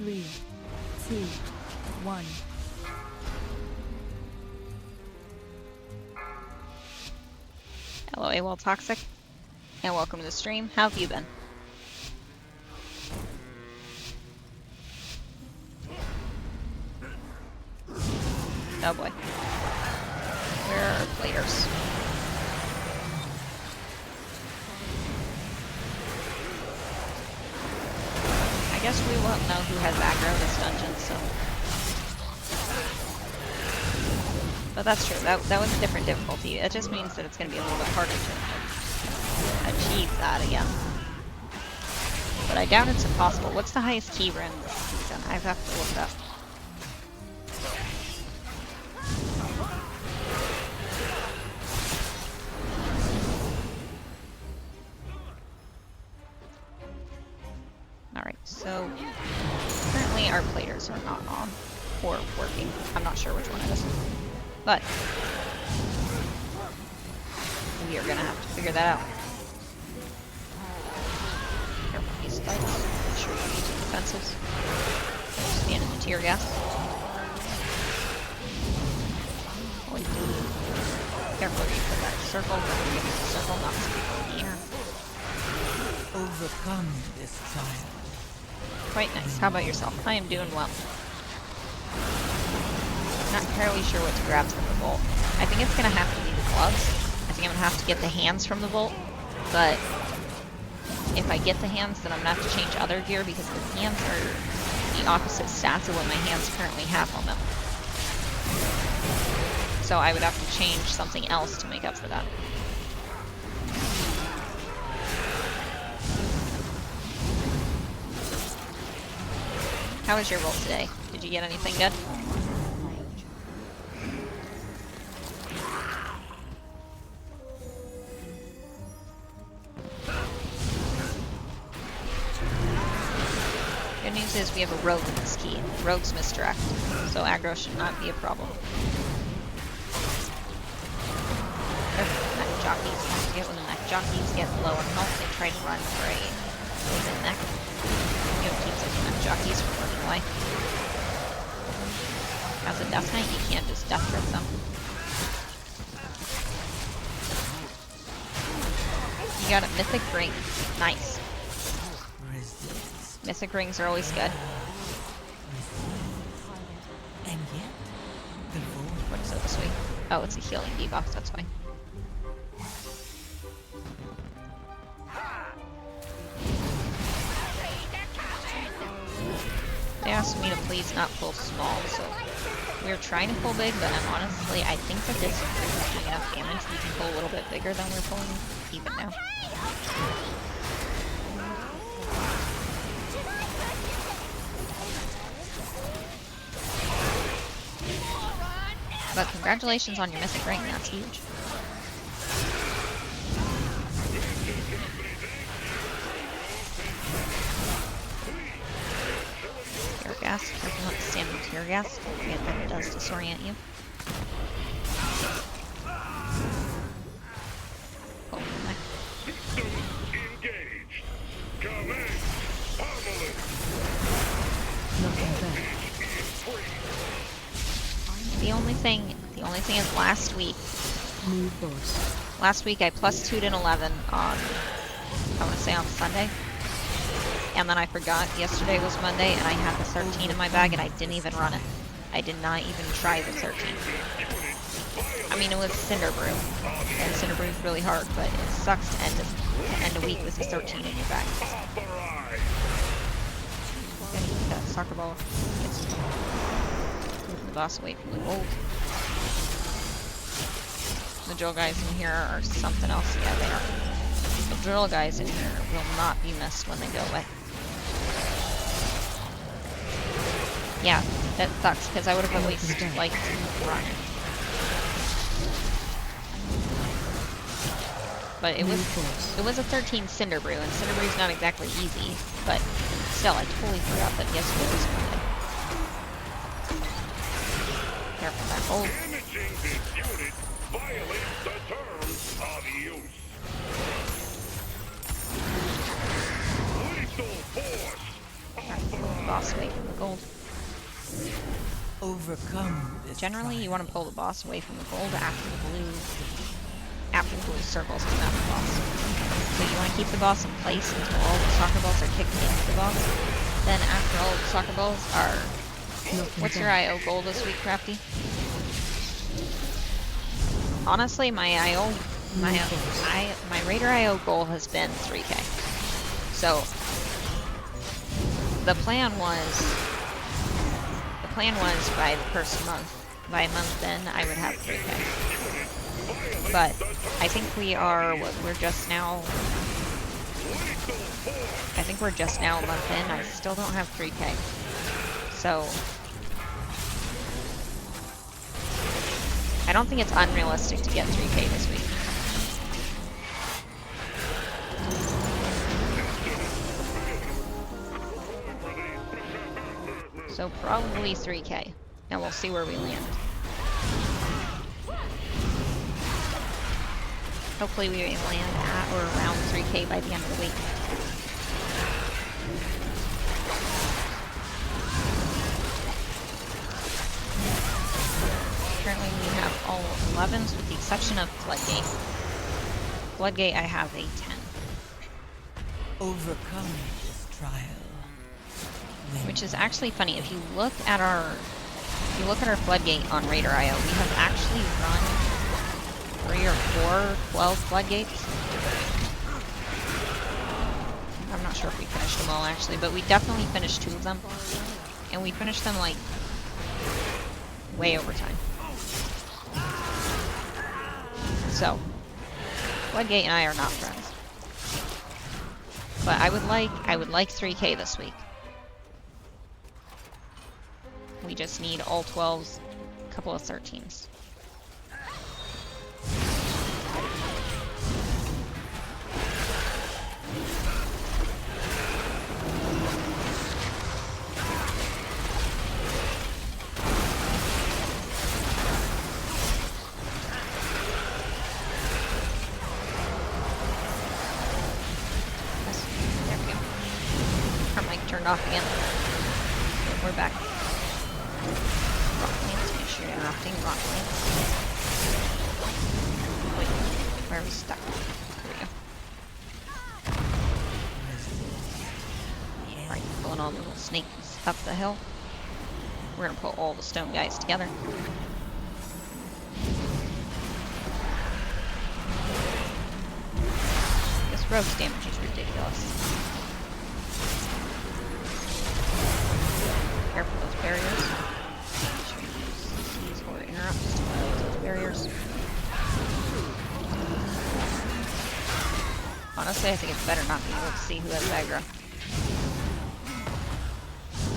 3, 2, 1. Hello, AWOL Toxic, and welcome to the stream. How have you been? Oh boy. Where are our players? I guess we won't know who has aggro this dungeon, so... But that's true, that was a different difficulty. It just means that it's going to be a little bit harder to achieve that again. But I doubt it's impossible. What's the highest key rune this season? I have to look it up. Alright, so currently our players are not on or working. I'm not sure which one it is. But we are gonna have to figure that out. Careful these spikes. Make sure you use defenses. Stand in the tear gas. Careful where you put that circle. Remember to use the circle, not the people in the air. Overcome this child. Quite nice. How about yourself? I am doing well. Not entirely sure what to grab from the bolt. I think it's gonna have to be the gloves. I think I'm gonna have to get the hands from the bolt, but if I get the hands, then I'm gonna have to change other gear because the hands are the opposite stats of what my hands currently have on them. So I would have to change something else to make up for that. How was your roll today? Did you get anything good? Good news is we have a rogue in this key. Rogues misdirect, so aggro should not be a problem. Neck jockeys. I forget when the neck jockeys get low on health, they try to run for a poison neck. You know, keeps those neck jockeys from running away. As a death knight, you can't just death grip them. You got a mythic ring. Nice. Mythic rings are always good. And yet, the What is it this week? Oh, it's a healing debuff, that's fine. They asked me to please not pull small, so we're trying to pull big, but honestly, I think that this group is doing enough damage. We can pull a little bit bigger than we're pulling even now. But congratulations on your mythic ring, that's huge. Tear gas, careful not to stand in tear gas. Don't forget that it does disorient you. Oh, my. Engaged. Commence. Pummeling. Looking back. The only thing is last week I +2'd in 11 on, I want to say on Sunday. And then I forgot yesterday was Monday and I had the 13 in my bag and I didn't even run it. I did not even try the 13. I mean, it was Cinderbrew, and Cinderbrew is really hard, but it sucks to end a week with a 13 in your bag. Gonna use that soccer ball. Yes. Moving the boss away from the gold. The drill guys in here are something else. Yeah, they are. The drill guys in here will not be missed when they go away. Yeah, that sucks, because I would have at least liked to run. But it was a 13 Cinderbrew, and Cinderbrew's not exactly easy, but still, I totally forgot that yesterday was Monday. Careful that hold. Damaging this unit violates the terms of use. Lethal force. boss away from the gold. Overcome this Generally, you trial. want to pull the boss away from the gold after the blue circles come out of the boss. So you want to keep the boss in place until all the soccer balls are kicked into the boss. Then after all the soccer balls are... What's your IO goal this week, Crafty? Honestly, my Raider IO goal has been 3K. So the plan was by the first month, by a month then, I would have 3K. But I think we're just now a month in. I still don't have 3K. So I don't think it's unrealistic to get 3K this week. So probably 3K, and we'll see where we land. Hopefully we land at or around 3K by the end of the week. Currently we have all 11s with the exception of Floodgate. Floodgate I have a 10. Overcome this trial. Which is actually funny. If you look at our Floodgate on Raider IO, we have actually run 3 or 4 12 Floodgates. I'm not sure if we finished them all actually, but we definitely finished 2 of them. And we finished them like way over time. So Floodgate and I are not friends. But I would like 3K this week. We just need all 12s, a couple of 13s. There we go. Our mic turned off again. We're back. Rock Lance, make sure you're interrupting Rock Lance. Wait, where are we stuck? There we go. Alright, pulling all the little snakes up the hill. We're gonna put all the stone guys together. This rogue's damage is ridiculous. Careful those barriers. Seize or interrupts those barriers. Honestly, I think it's better not being able to see who has aggro.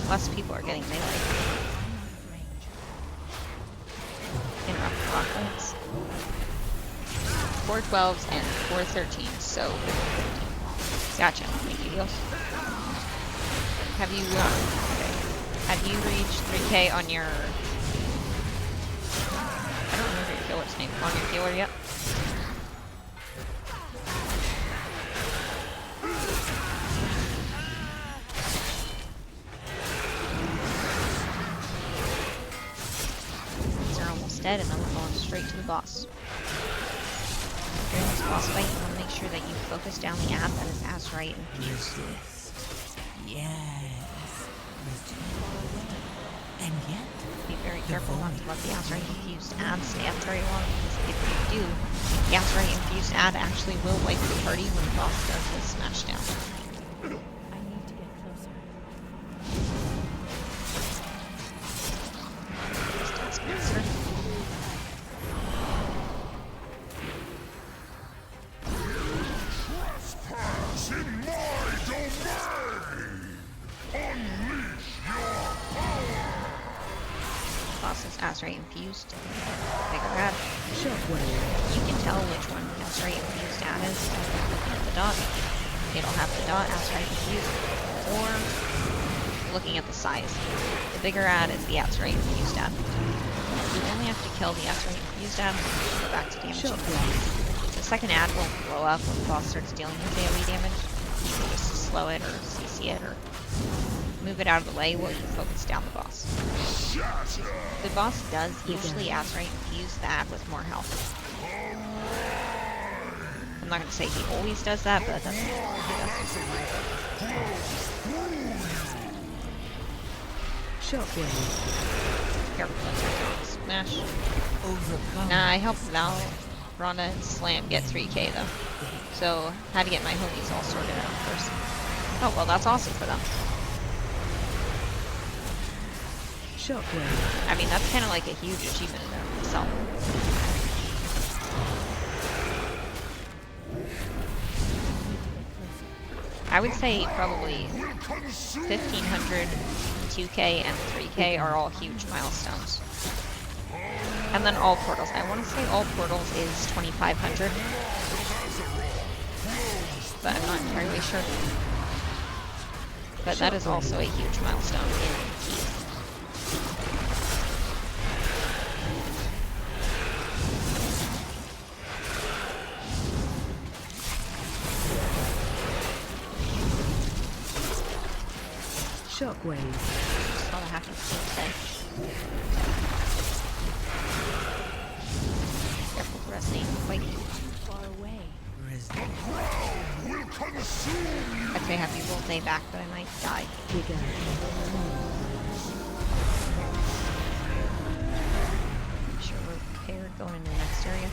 Less people are getting melee. Interrupt conflicts. 4 12s and 4 13s, so 15. Gotcha. Thank you, heals. Have you reached 3K on your... I don't remember your killer's name. On your killer yet? These are almost dead, and then we're going straight to the boss. During this boss fight, you want to make sure that you focus down the ad that is Azurite infused. Yes. And yet, Be very careful not to let the Azurite infused ad stay up very long, because if you do, the Azurite infused ad actually will wipe the party when the boss does his smash down. I need to get closer. Taskmaster. Trespass in my domain! Unleash your power! Boss is Azurite infused. Bigger ad. Shockwave. You can tell which one the Azurite infused ad is by looking at the dot. It'll have the dot Azurite infused, or looking at the size. The bigger ad is the Azurite infused ad. You only have to kill the Azurite infused ad and go back to damage. The second ad won't blow up when the boss starts dealing with AoE damage. You can just slow it or CC it or move it out of the way while you focus down the boss. The boss does usually outright infuse that with more health. I'm not going to say he always does that, but that's what he does. Shockwave. Careful, that's smash. Overcome. Nah, I helped Val, Rhonda, and Slam get 3k though. So, had to get my homies all sorted out first. Oh, well, that's awesome for them. Shockwave. I mean, that's kind of like a huge achievement in there itself. I would say probably 1500, 2k, and 3k are all huge milestones. And then all portals. I want to say all portals is 2500. But I'm not entirely sure. But that is also a huge milestone in Keith. Shockwave. Just saw the hack and say. Careful, the rest ain't quite Far away. I'd say happy full day back, but I might die. Bigger. I'm sure we're prepared going into the next area.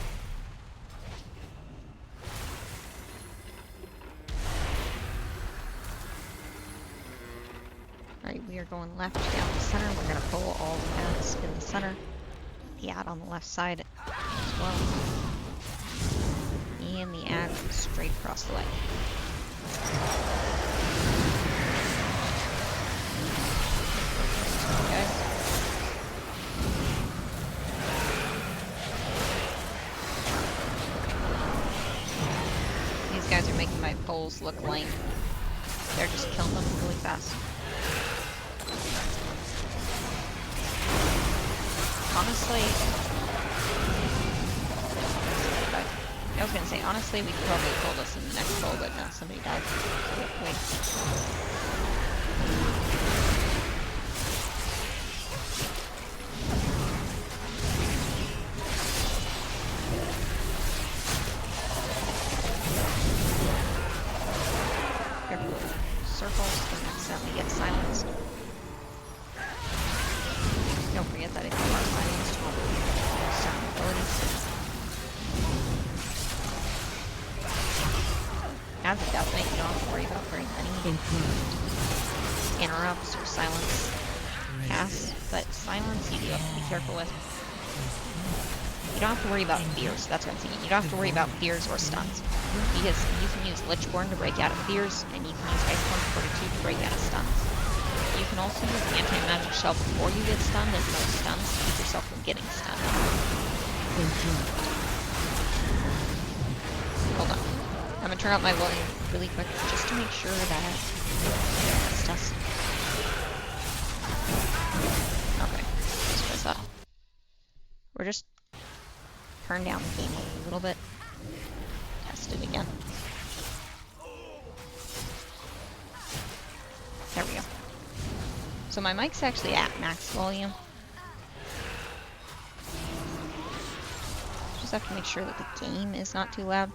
Alright, we are going left down the center. We're going to pull all the paths in the center. The ad on the left side as well. And the ad straight across the way. Okay. These guys are making my poles look lame. They're just killing them really fast. Honestly, I was gonna say, honestly, we could probably pull this in the next pull, but no, somebody died. So we have to wait. Careful with circles, don't accidentally get silenced. Don't forget that if you are silenced, you won't use certain abilities. As a deathmate, you don't have to worry about very many interrupts or silence casts, but silence you do have to be careful with. You don't have to worry about fears, that's what I'm thinking. You don't have to worry about fears or stuns. Because you can use Lichborn to break out of fears, and you can use Iceborn Fortitude to break out of stuns. You can also use Anti-Magic Shell before you get stunned and no stuns to keep yourself from getting stunned. Hold on. I'm gonna turn up my volume really quick just to make sure that it's tested. Okay, let's fix that. We're just turn down the game a little bit. Test it again. There we go. So my mic's actually at max volume. Just have to make sure that the game is not too loud.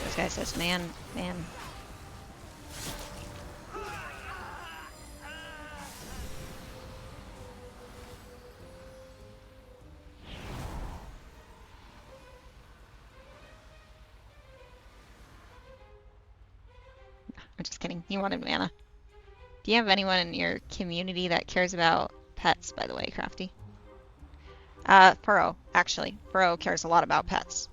This guy says, man. I'm just kidding. He wanted mana. Do you have anyone in your community that cares about pets, by the way, Crafty? Furrow, actually. Furrow cares a lot about pets.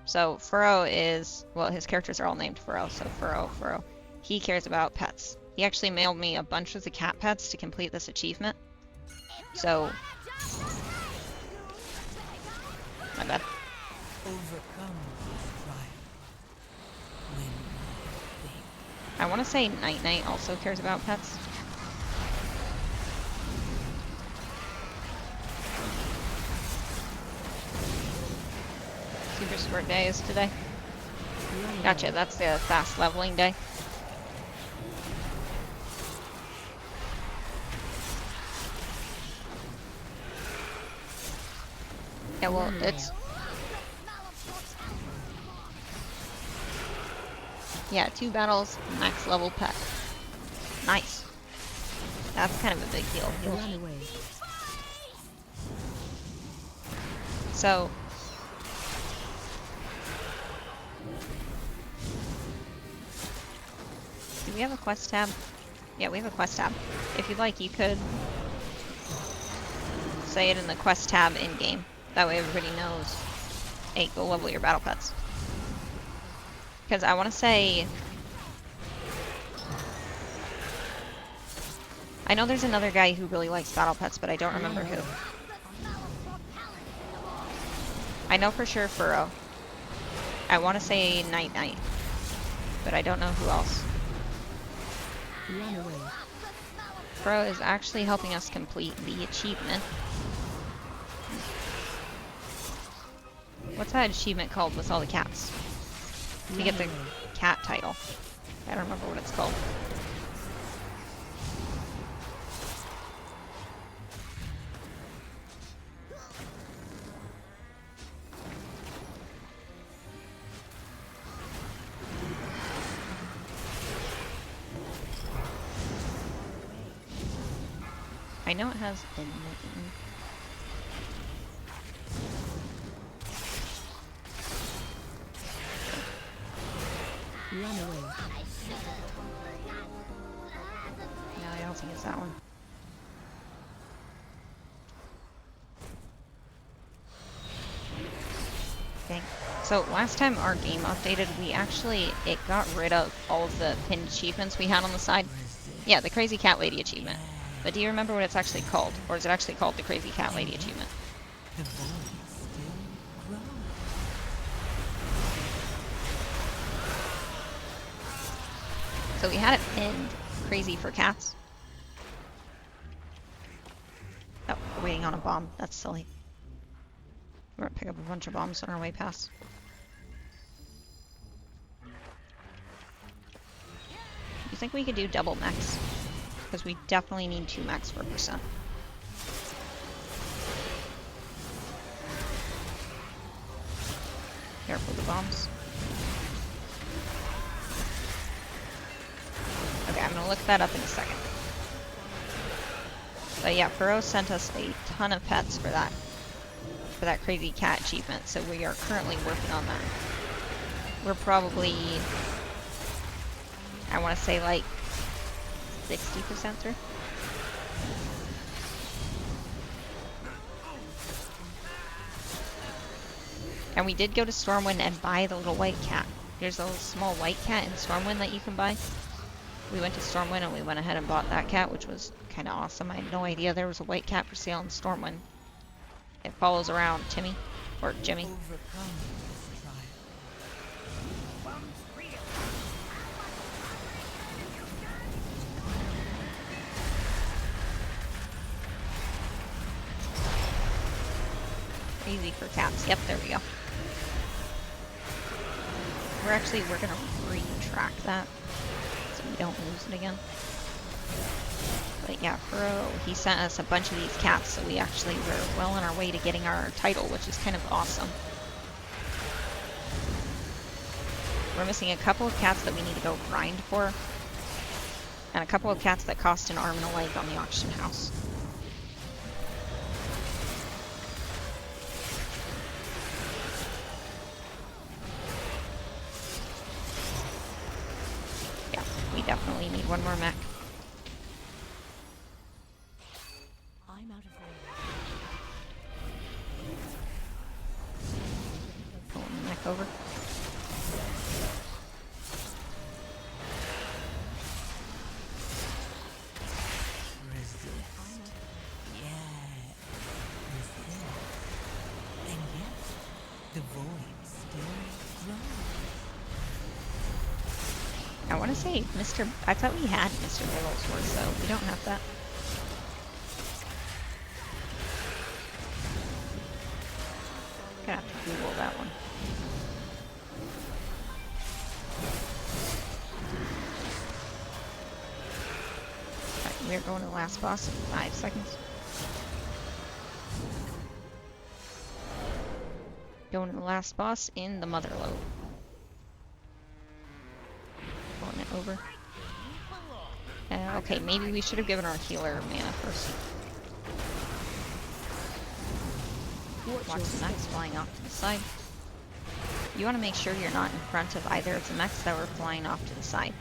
So Furrow is, well, his characters are all named Furrow, so Furrow. He cares about pets. He actually mailed me a bunch of the cat pets to complete this achievement. So, my bad. Overcome this trial. When you think I want to say Night Knight also cares about pets. Super Sport Day is today. Gotcha, that's the fast leveling day. Yeah, well, it's... Yeah, 2 battles, max level pet. Nice. That's kind of a big deal. Run away. So... do we have a quest tab? Yeah, we have a quest tab. If you'd like, you could say it in the quest tab in-game. That way everybody knows, hey, go level your battle pets. Because I want to say... I know there's another guy who really likes battle pets, but I don't remember who. I know for sure Furrow. I want to say Night Knight, but I don't know who else. Run away. Furrow is actually helping us complete the achievement. What's that achievement called with all the cats? To get the cat title. I don't remember what it's called. I know it has a name. Run away. No, I don't think it's that one. Okay. So last time our game updated, it got rid of all of the pinned achievements we had on the side. Yeah, the Crazy Cat Lady achievement. But do you remember what it's actually called? Or is it actually called the Crazy Cat Lady achievement? The void still grows. So we had it pinned crazy for cats. Oh, we're waiting on a bomb. That's silly. We're gonna pick up a bunch of bombs on our way past. You think we could do double mechs? Because we definitely need 2 mechs per percent. Careful with the bombs. Okay, I'm gonna look that up in a second. But yeah, Furrow sent us a ton of pets for that crazy cat achievement, so we are currently working on that. We're probably, I want to say like 60% through. And we did go to Stormwind and buy the little white cat. There's a little small white cat in Stormwind that you can buy. We went to Stormwind and we went ahead and bought that cat, which was kind of awesome. I had no idea there was a white cat for sale in Stormwind. It follows around Timmy, or Jimmy. Overcome this trial. Easy for cats. Yep, there we go. We're gonna retrack that so we don't lose it again. But yeah, Furrow, he sent us a bunch of these cats, so we actually were well on our way to getting our title, which is kind of awesome. We're missing a couple of cats that we need to go grind for, and a couple of cats that cost an arm and a leg on the auction house. Yeah, we definitely need one more mech. I'm out of range. Pull the mech over. And yet, the void still grows. I want to say I thought we had Mr. Bigglesworth, so we don't have that. Gonna have to Google that one. We're going to the last boss in 5 seconds. Going to the last boss in the Motherlode. Pulling it over. Okay, maybe we should have given our healer mana first. Watch the mechs flying off to the side. You want to make sure you're not in front of either of the mechs that were flying off to the side.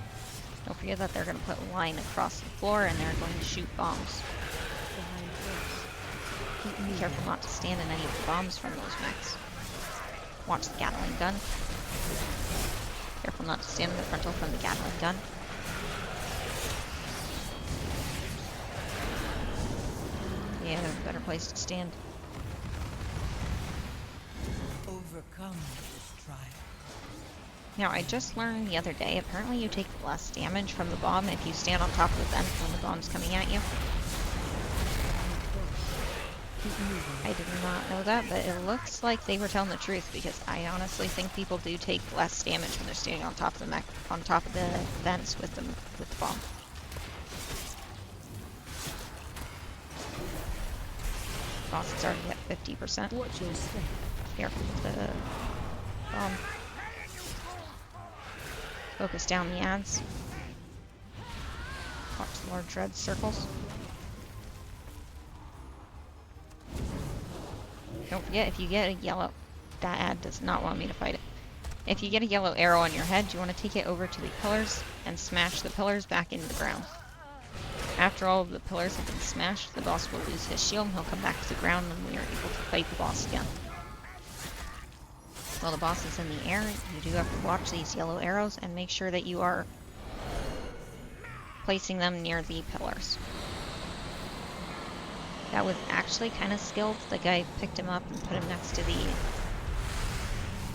Don't forget that they're going to put a line across the floor and they're going to shoot bombs. Be careful not to stand in any of the bombs from those mechs. Watch the Gatling gun. Careful not to stand in the frontal from the Gatling gun. Yeah, there's a better place to stand. Overcome this trial. Now, I just learned the other day, apparently you take less damage from the bomb if you stand on top of the vent when the bomb's coming at you. I did not know that, but it looks like they were telling the truth, because I honestly think people do take less damage when they're standing on top of the mech, on top of the vents with the bomb. Boss is already at 50%. Watch your step. Careful with the bomb. Focus down the ads. Watch the Lord Dread circles. Don't forget, if you get a yellow... That ad does not want me to fight it. If you get a yellow arrow on your head, you want to take it over to the pillars and smash the pillars back into the ground. After all of the pillars have been smashed, the boss will lose his shield and he'll come back to the ground and we are able to fight the boss again. While the boss is in the air, you do have to watch these yellow arrows and make sure that you are placing them near the pillars. That was actually kind of skilled. The guy picked him up and put him next to the...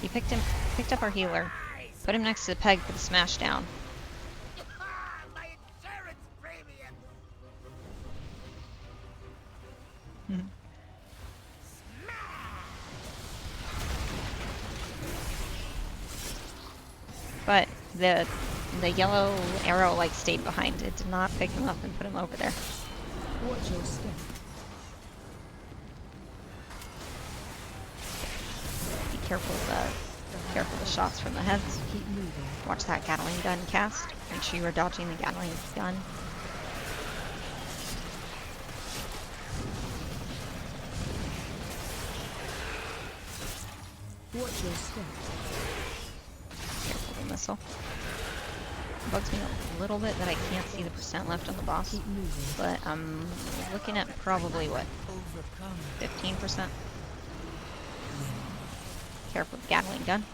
He picked up our healer, put him next to the peg for the smash down. But the yellow arrow like stayed behind. It did not pick him up and put him over there. Watch your step. Be careful of the shots from the heads. Keep moving. Watch that Gatling gun cast. Make sure you are dodging the Gatling gun. Watch your step. Careful of the missile. It bugs me a little bit that I can't see the percent left on the boss. Keep moving. But I'm looking at probably, what, Overcome. 15%? Careful with the Gatling gun.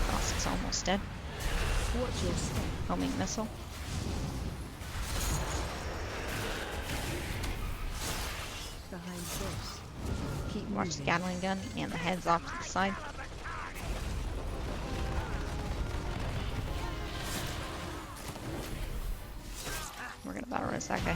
Boss is almost dead. Watch your step. Homing missile. Behind first. Keep Watch the moving. Gatling gun and the heads off to the side. We're gonna battle res that guy.